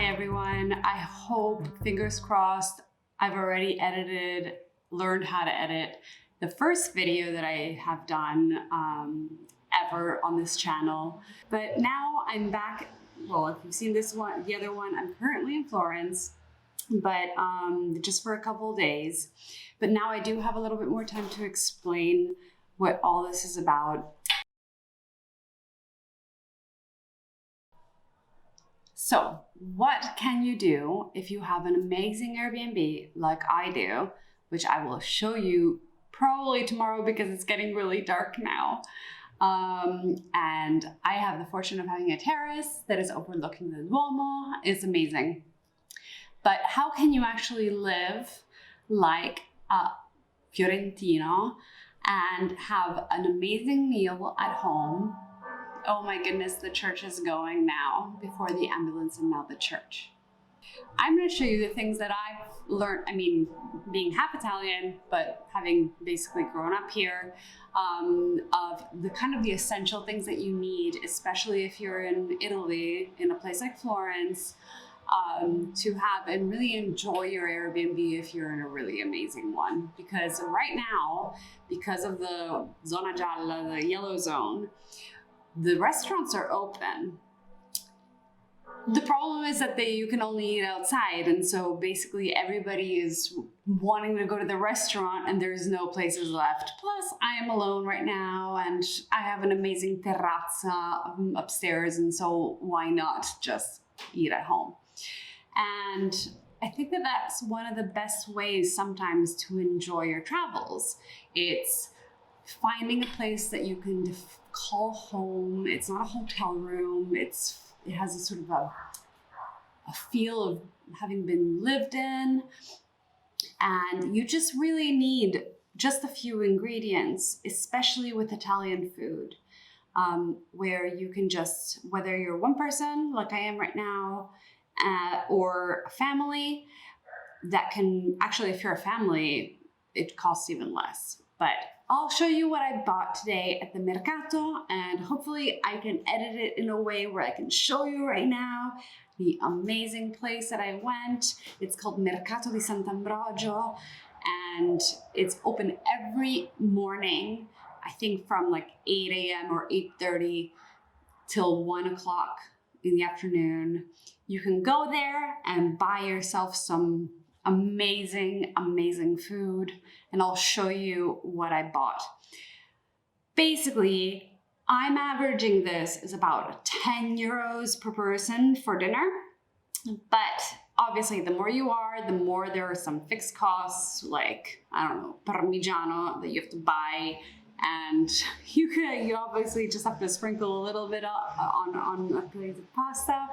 Hi everyone, I hope, fingers crossed, I've already learned how to edit the first video that I have done ever on this channel. But now I'm back, well, if you've seen this one, the other one, I'm currently in Florence, but just for a couple of days. But now I do have a little bit more time to explain what all this is about. So what can you do if you have an amazing Airbnb like I do, which I will show you probably tomorrow because it's getting really dark now. And I have the fortune of having a terrace that is overlooking the Duomo. It's amazing. But how can you actually live like a Fiorentino and have an amazing meal at home? Oh my goodness, the church is going now, before the ambulance and now the church. I'm going to show you the things that I've learned, I mean, being half Italian, but having basically grown up here, of the kind of the essential things that you need, especially if you're in Italy, in a place like Florence, to have and really enjoy your Airbnb if you're in a really amazing one. Because right now, because of the zona gialla, the yellow zone, the restaurants are open. The problem is that you can only eat outside, and so basically everybody is wanting to go to the restaurant and there's no places left. Plus, I am alone right now and I have an amazing terrazza upstairs, and so why not just eat at home? And I think that that's one of the best ways sometimes to enjoy your travels. It's finding a place that you can call home. It's not a hotel room. It has a sort of a feel of having been lived in. And you just really need just a few ingredients, especially with Italian food, where you can just, whether you're one person like I am right now, or a family, that can, actually if you're a family, it costs even less. But I'll show you what I bought today at the Mercato, and hopefully I can edit it in a way where I can show you right now the amazing place that I went. It's called Mercato di Sant'Ambrogio, and it's open every morning, I think from like 8 a.m. or 8:30 till 1 o'clock in the afternoon. You can go there and buy yourself some amazing food, and I'll show you what I bought. Basically, I'm averaging this is about 10 euros per person for dinner, but obviously the more you are, the more there are some fixed costs, like, I don't know, Parmigiano that you have to buy, and you obviously just have to sprinkle a little bit on a plate of pasta.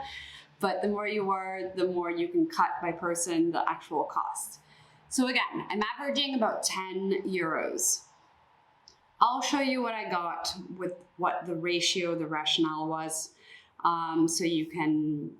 But the more you are, the more you can cut by person the actual cost. So again, I'm averaging about 10 euros. I'll show you what I got with what the ratio, the rationale was, so you can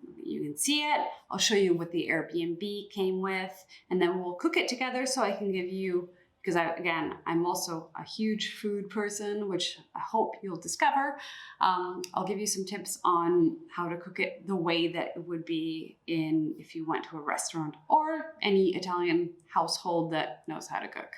see it. I'll show you what the Airbnb came with, and then we'll cook it together so I can give you, because I'm also a huge food person, which I hope you'll discover. I'll give you some tips on how to cook it the way that it would be if you went to a restaurant or any Italian household that knows how to cook.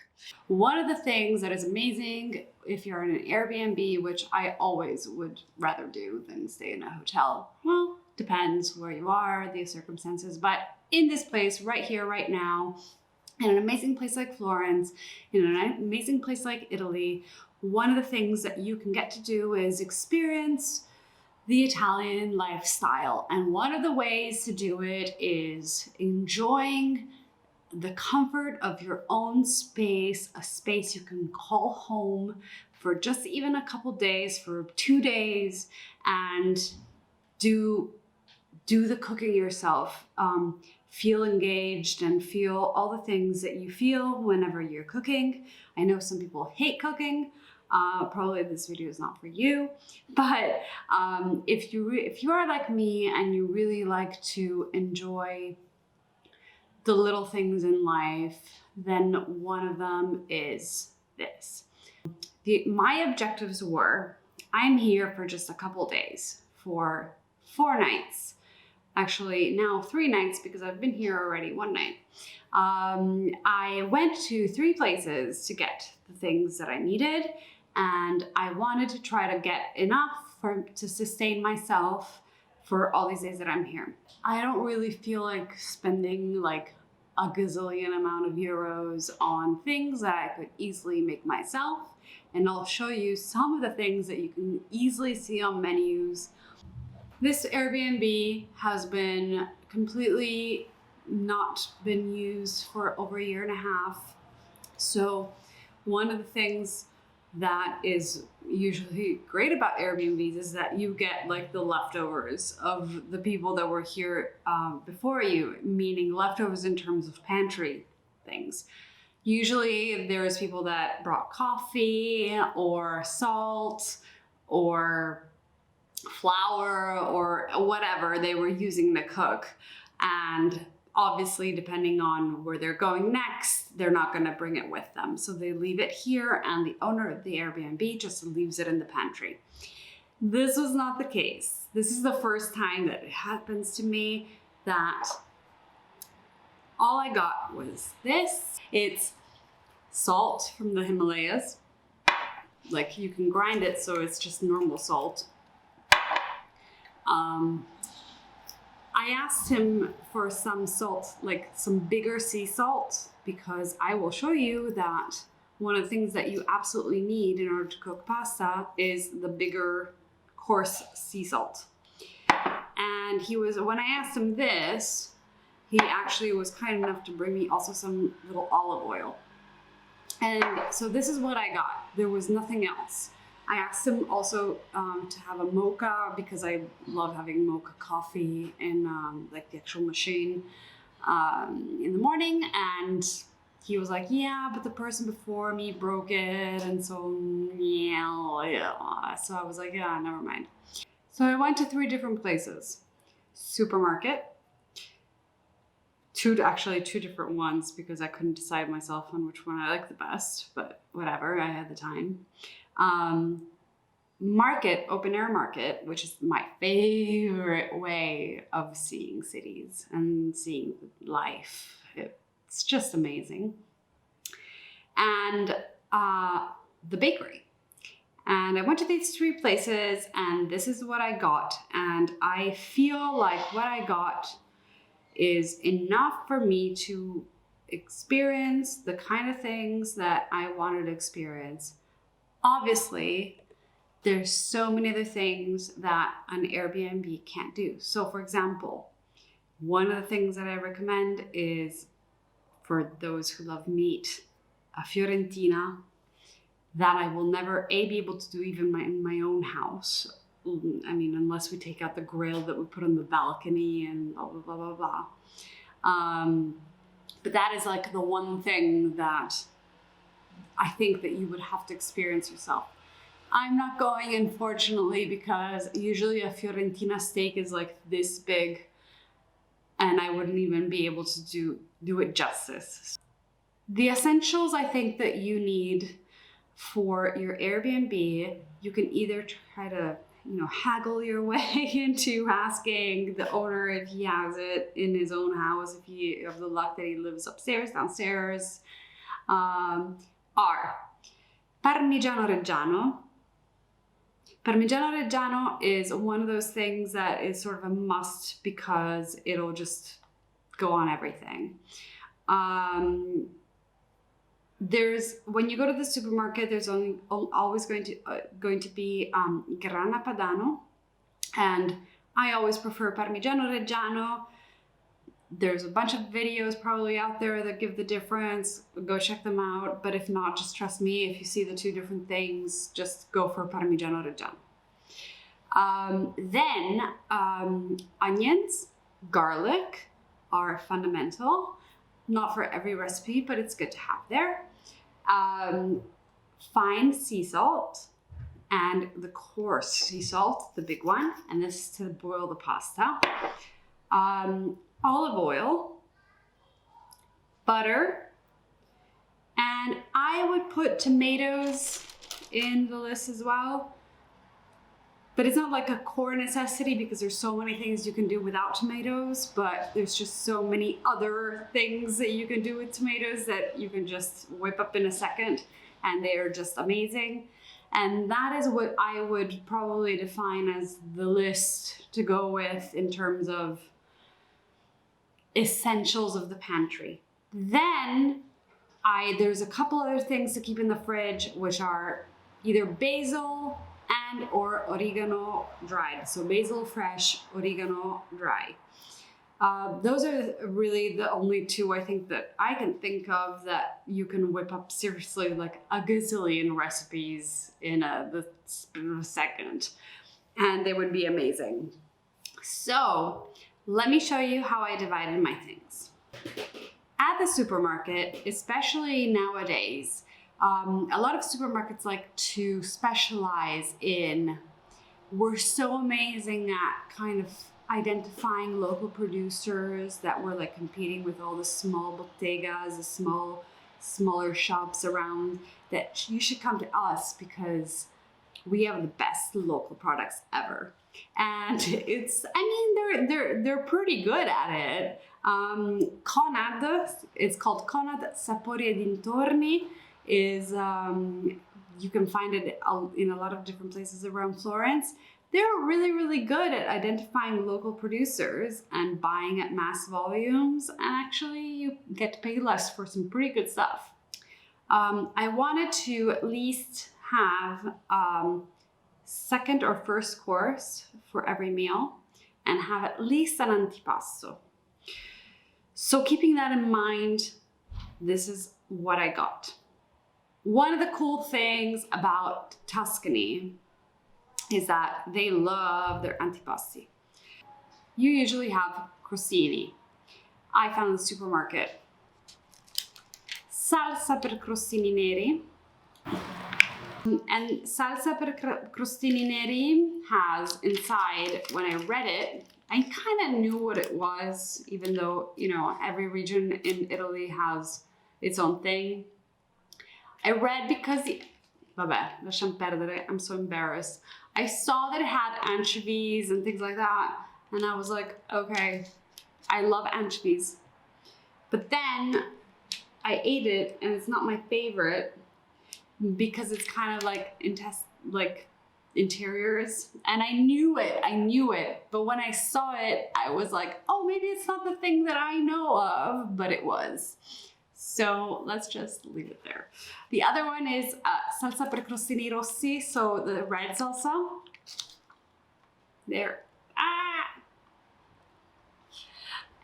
One of the things that is amazing if you're in an Airbnb, which I always would rather do than stay in a hotel, well, depends where you are, the circumstances, but in this place right here, right now, in an amazing place like Florence, in an amazing place like Italy, one of the things that you can get to do is experience the Italian lifestyle. And one of the ways to do it is enjoying the comfort of your own space, a space you can call home for just even a couple days, for 2 days, and do the cooking yourself. Feel engaged and feel all the things that you feel whenever you're cooking. I know some people hate cooking. Probably this video is not for you, but if you are like me and you really like to enjoy the little things in life, then one of them is this. My objectives were, I'm here for just a couple days, for 4 nights. actually now 3 nights because I've been here already 1 night. I went to 3 places to get the things that I needed, and I wanted to try to get enough to sustain myself for all these days that I'm here. I don't really feel like spending like a gazillion amount of euros on things that I could easily make myself, and I'll show you some of the things that you can easily see on menus. This Airbnb has been completely not been used for over 1.5 years. So one of the things that is usually great about Airbnbs is that you get like the leftovers of the people that were here before you, meaning leftovers in terms of pantry things. Usually there's people that brought coffee or salt or flour or whatever they were using to cook, and obviously depending on where they're going next, they're not going to bring it with them, so they leave it here and the owner of the Airbnb just leaves it in the pantry. This was not the case. This is the first time that it happens to me that all I got was this. It's salt from the Himalayas, like you can grind it so it's just normal salt. I asked him for some salt, like some bigger sea salt, because I will show you that one of the things that you absolutely need in order to cook pasta is the bigger, coarse sea salt. And when I asked him this, he actually was kind enough to bring me also some little olive oil. And so this is what I got. There was nothing else. I asked him also to have a mocha because I love having mocha coffee in like the actual machine in the morning, and he was like, yeah, but the person before me broke it, and so yeah. So I was like, yeah, never mind. So I went to 3 different places. Supermarket, two different ones because I couldn't decide myself on which one I liked the best, but whatever, I had the time. Market, open air market, which is my favorite way of seeing cities and seeing life. It's just amazing. And the bakery. And I went to these 3 places and this is what I got. And I feel like what I got is enough for me to experience the kind of things that I wanted to experience. Obviously, there's so many other things that an Airbnb can't do. So for example, one of the things that I recommend is for those who love meat, a Fiorentina that I will never be able to do even in my own house. I mean, unless we take out the grill that we put on the balcony and blah, blah, blah, blah, blah. But that is like the one thing that I think that you would have to experience yourself. I'm not going, unfortunately, because usually a Fiorentina steak is like this big and I wouldn't even be able to do it justice. The essentials I think that you need for your Airbnb, you can either try to haggle your way into asking the owner if he has it in his own house, if you have the luck that he lives upstairs, downstairs, are Parmigiano Reggiano. Parmigiano Reggiano is one of those things that is sort of a must because it'll just go on everything. When you go to the supermarket, there's always going to be Grana Padano, and I always prefer Parmigiano Reggiano. There's a bunch of videos probably out there that give the difference. Go check them out. But if not, just trust me. If you see the 2 different things, just go for Parmigiano Reggiano. Then onions, garlic are fundamental. Not for every recipe, but it's good to have there. Fine sea salt and the coarse sea salt, the big one. And this is to boil the pasta. Olive oil, butter, and I would put tomatoes in the list as well. But it's not like a core necessity because there's so many things you can do without tomatoes, but there's just so many other things that you can do with tomatoes that you can just whip up in a second, and they are just amazing. And that is what I would probably define as the list to go with in terms of essentials of the pantry. Then there's a couple other things to keep in the fridge, which are either basil and or oregano dried. So basil fresh, oregano dry. Those are really the only two I think that I can think of that you can whip up seriously like a gazillion recipes in a second, and they would be amazing. So let me show you how I divided my things. At the supermarket, especially nowadays, a lot of supermarkets like to specialize in, we're so amazing at kind of identifying local producers that were like competing with all the small bodegas, the smaller shops around, that you should come to us because we have the best local products ever. And they're pretty good at it. Conad, it's called Conad Sapori e Dintorni, is you can find it in a lot of different places around Florence. They're really, really good at identifying local producers and buying at mass volumes, and actually you get to pay less for some pretty good stuff. I wanted to at least have second or first course for every meal and have at least an antipasto. So keeping that in mind, this is what I got. One of the cool things about Tuscany is that they love their antipasti. You usually have crostini. I found in the supermarket salsa per crostini neri. And salsa per crostini neri has inside, when I read it, I kind of knew what it was, even though, you know, every region in Italy has its own thing. I read because, vabbè, lasciam perdere, I'm so embarrassed. I saw that it had anchovies and things like that, and I was like, okay, I love anchovies. But then I ate it, and it's not my favorite because it's kind of like interiors, and I knew it. But when I saw it, I was like, oh, maybe it's not the thing that I know of, but it was. So let's just leave it there. The other one is salsa per crostini rossi, so the red salsa. There.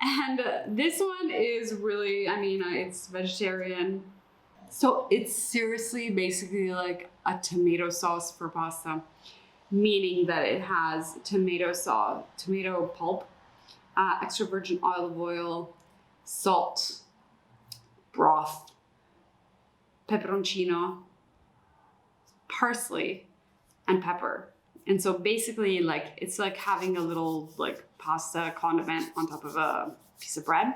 And this one is really, it's vegetarian. So it's seriously basically like a tomato sauce for pasta, meaning that it has tomato sauce, tomato pulp, extra virgin olive oil, salt, broth, pepperoncino, parsley, and pepper. And so basically it's like having a little pasta condiment on top of a piece of bread.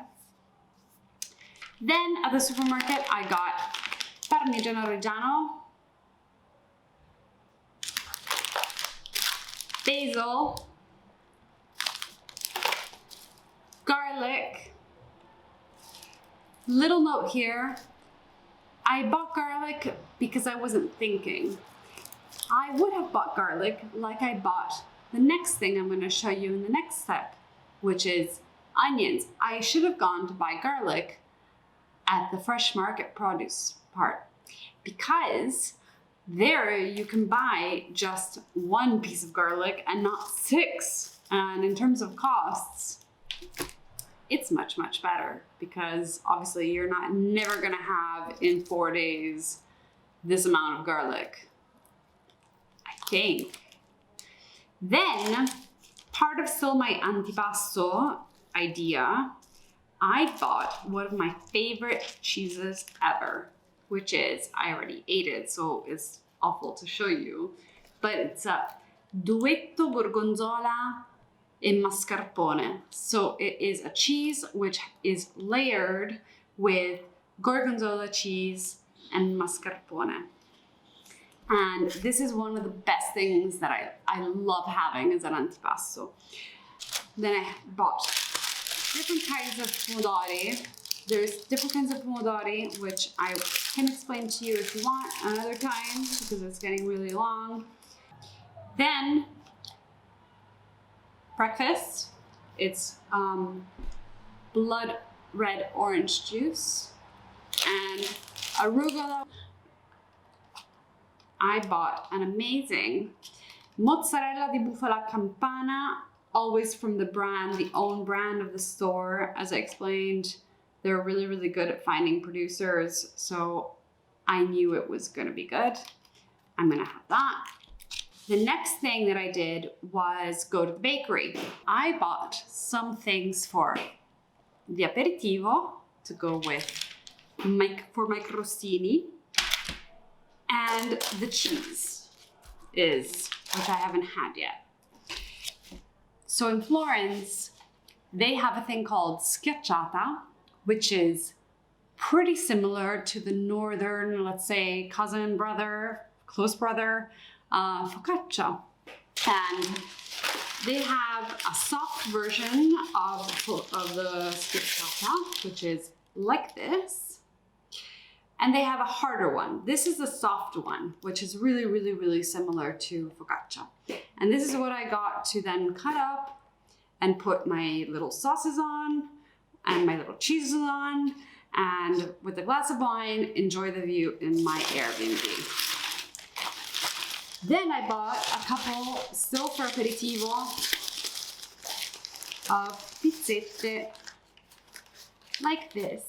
Then at the supermarket, I got Parmigiano Reggiano, basil, garlic. Little note here, I bought garlic because I wasn't thinking. I would have bought garlic like I bought the next thing I'm going to show you in the next step, which is onions. I should have gone to buy garlic at the fresh market produce part, because there you can buy just one piece of garlic and not 6. And in terms of costs, it's much, much better, because obviously you're never gonna have in 4 days this amount of garlic, I think. Then, part of still my antipasto idea, I bought one of my favorite cheeses ever, which is, I already ate it, so it's awful to show you, but it's a duetto gorgonzola e mascarpone. So it is a cheese which is layered with gorgonzola cheese and mascarpone. And this is one of the best things that I love having as an antipasto. Then I bought different kinds of pomodori. There's different kinds of pomodori, which I can explain to you if you want another time, because it's getting really long. Then, breakfast. It's blood red orange juice and arugula. I bought an amazing mozzarella di bufala campana, always from the brand, the own brand of the store. As I explained, they're really, really good at finding producers, so I knew it was gonna be good. I'm gonna have that. The next thing that I did was go to the bakery. I bought some things for the aperitivo to go with for my crostini, and the cheese which I haven't had yet. So in Florence, they have a thing called schiacciata, which is pretty similar to the northern, let's say, cousin, brother, close brother, focaccia. And they have a soft version of the schiacciata, which is like this. And they have a harder one. This is the soft one, which is really, really, really similar to focaccia. And this is what I got to then cut up and put my little sauces on and my little cheeses on, and with a glass of wine, enjoy the view in my Airbnb. Then I bought a couple, still for aperitivo, of pizzette like this.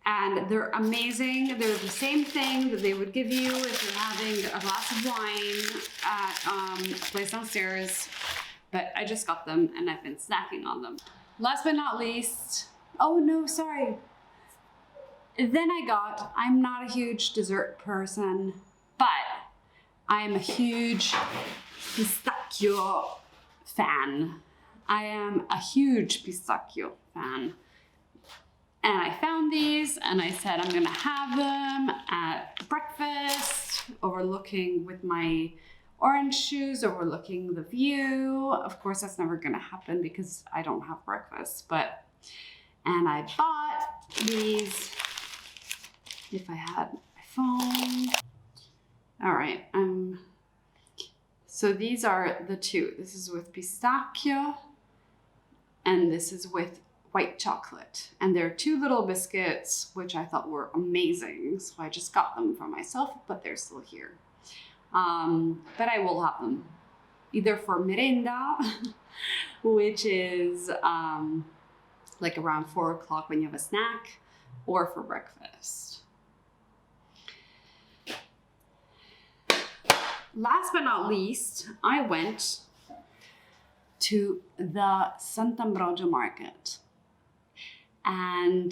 And they're amazing. They're the same thing that they would give you if you're having a glass of wine at a place downstairs. But I just got them and I've been snacking on them. Last but not least, oh no, sorry. Then I'm not a huge dessert person, but I am a huge pistachio fan. I am a huge pistachio fan. And I found these and I said I'm gonna have them at breakfast, overlooking with my orange shoes, overlooking the view. Of course, that's never gonna happen because I don't have breakfast, and I bought these if I had my phone. All right, so these are the two. This is with pistachio and this is with white chocolate. And they're two little biscuits, which I thought were amazing. So I just got them for myself, but they're still here. But I will have them either for merenda, which is like around 4 o'clock when you have a snack, or for breakfast. Last but not least, I went to the Sant'Ambrogio market. And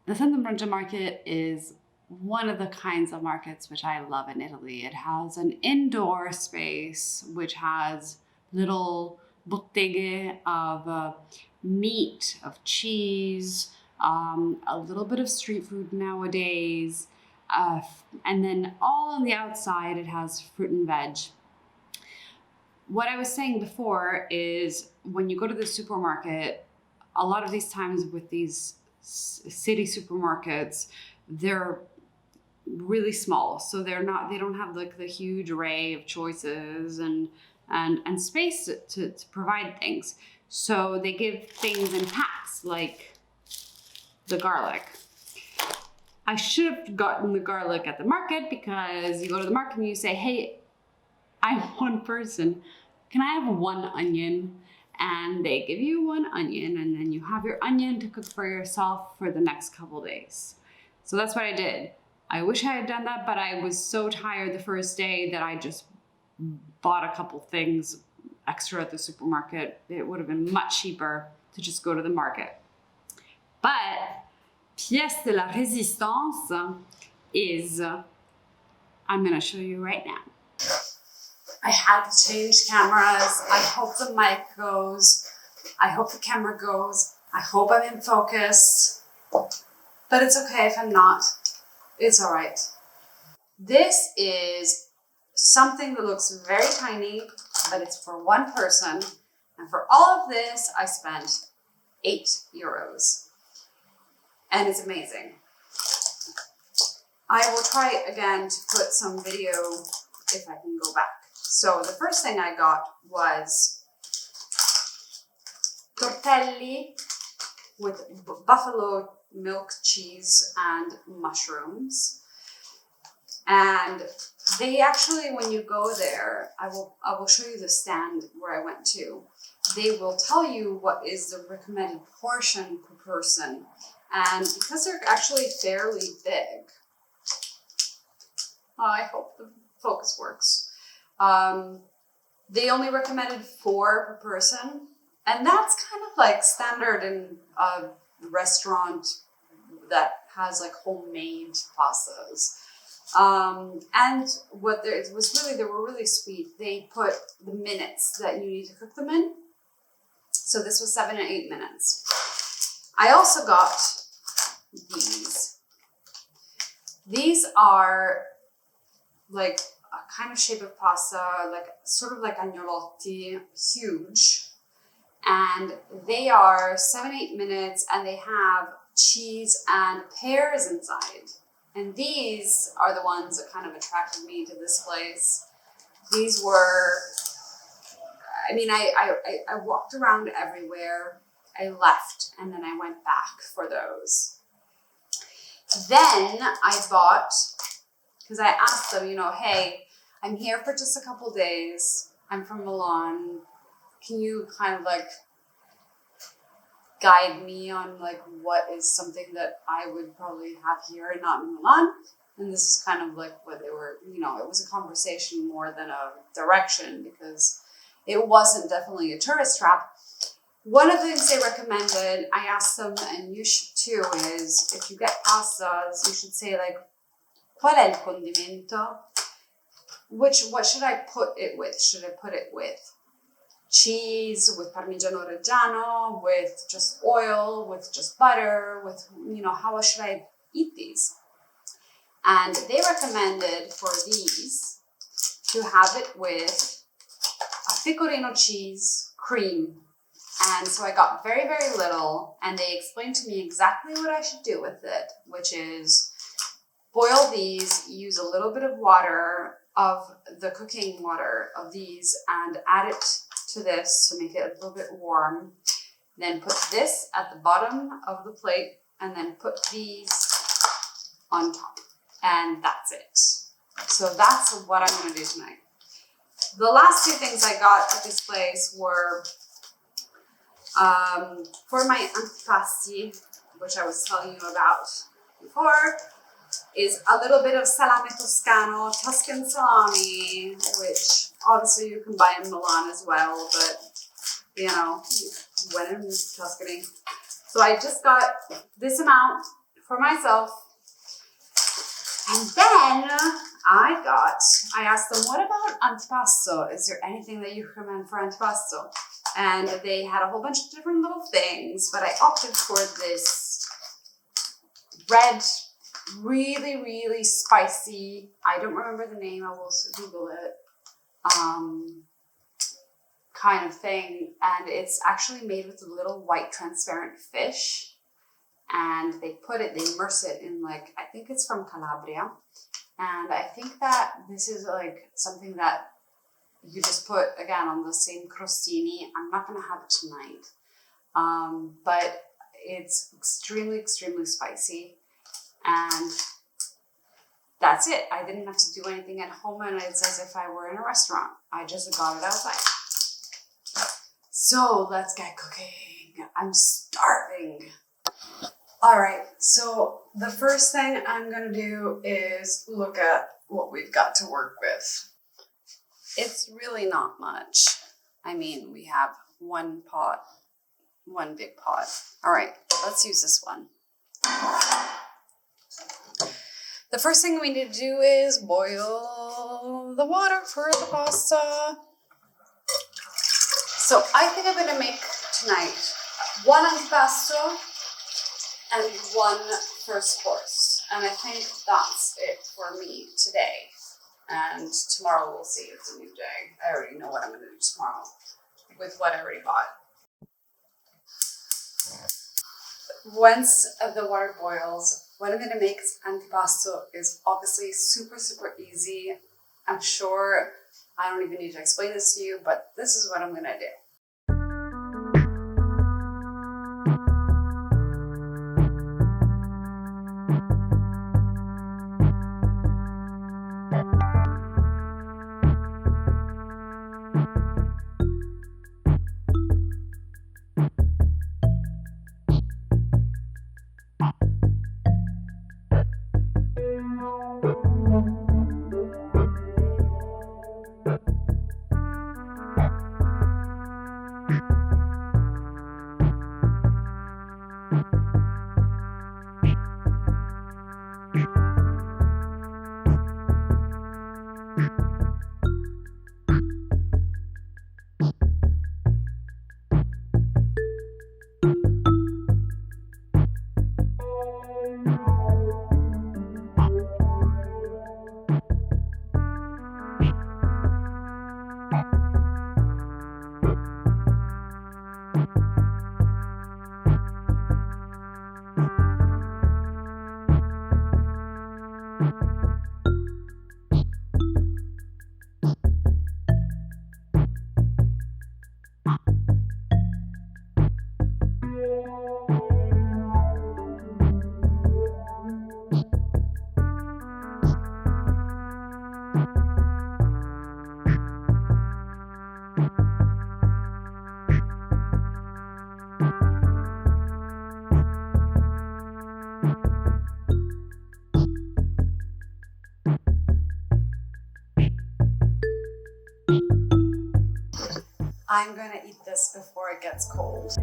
the Sant'Ambrogio market is one of the kinds of markets which I love in Italy. It has an indoor space which has little botteghe of meat, of cheese, a little bit of street food nowadays, and then all on the outside it has fruit and veg. What I was saying before is when you go to the supermarket, a lot of these times with these city supermarkets, they're really small. So they don't have like the huge array of choices and space to provide things. So they give things in packs, like the garlic. I should have gotten the garlic at the market, because you go to the market and you say, hey, I'm one person. Can I have one onion? And they give you one onion, and then you have your onion to cook for yourself for the next couple days. So that's what I did. I wish I had done that, but I was so tired the first day that I just bought a couple things extra at the supermarket. It would have been much cheaper to just go to the market. But pièce de la résistance is, I'm gonna show you right now. I had to change cameras. I hope the mic goes. I hope the camera goes. I hope I'm in focus. But it's okay if I'm not. It's all right. This is something that looks very tiny, but it's for one person. And for all of this, I spent €8. And it's amazing. I will try again to put some video if I can go back. So the first thing I got was tortelli with buffalo milk cheese and mushrooms. And they actually, when you go there, I will show you the stand where I went to. They will tell you what is the recommended portion per person. And because they're actually fairly big, I hope the focus works. They only recommended 4 per person. And that's kind of like standard in a restaurant that has like homemade pastas. And what there was really, they were really sweet. They put the minutes that you need to cook them in. So this was 7 and 8 minutes. I also got these. These are like a kind of shape of pasta, like sort of like agnolotti, huge. And they are 7-8 minutes, and they have cheese and pears inside. And these are the ones that kind of attracted me to this place. These were, I mean, I walked around everywhere. I left, and then I went back for those. Then I bought, because I asked them, you know, hey, I'm here for just a couple days. I'm from Milan. Can you kind of like guide me on like what is something that I would probably have here and not in Milan? And this is kind of like what they were, you know, it was a conversation more than a direction, because it wasn't definitely a tourist trap. One of the things they recommended, I asked them, and you should too, is if you get pastas, you should say like, qual è il condimento? What should I put it with? Should I put it with cheese, with Parmigiano Reggiano, with just oil, with just butter, with, you know, how should I eat these? And they recommended for these to have it with a pecorino cheese cream. And so I got very, very little, and they explained to me exactly what I should do with it, which is boil these, use a little bit of water, of the cooking water of these, and add it to this to make it a little bit warm. Then put this at the bottom of the plate, and then put these on top. And that's it. So that's what I'm going to do tonight. The last 2 things I got at this place were for my antipasti, which I was telling you about before, is a little bit of salame toscano, Tuscan salami, which obviously you can buy in Milan as well, but you know, when in Tuscany. So I just got this amount for myself. And then I asked them, what about antipasto? Is there anything that you recommend for antipasto? And they had a whole bunch of different little things, but I opted for this red, really, really spicy, I don't remember the name, I will Google it, kind of thing. And it's actually made with a little white transparent fish. And they immerse it in like, I think it's from Calabria. And I think that this is like something that you just put, again, on the same crostini. I'm not going to have it tonight. But it's extremely, extremely spicy. And that's it. I didn't have to do anything at home, and it's as if I were in a restaurant. I just got it outside. So let's get cooking. I'm starving. All right, so the first thing I'm gonna do is look at what we've got to work with. It's really not much. I mean, we have one big pot. All right, let's use this one. The first thing we need to do is boil the water for the pasta. So I think I'm gonna make tonight 1 antipasto and 1 first course. And I think that's it for me today. And tomorrow we'll see. It's a new day. I already know what I'm going to do tomorrow with what I already bought. Once the water boils, what I'm going to make antipasto is obviously super, super easy. I'm sure I don't even need to explain this to you, but this is what I'm going to do. I'm going to eat this before it gets cold.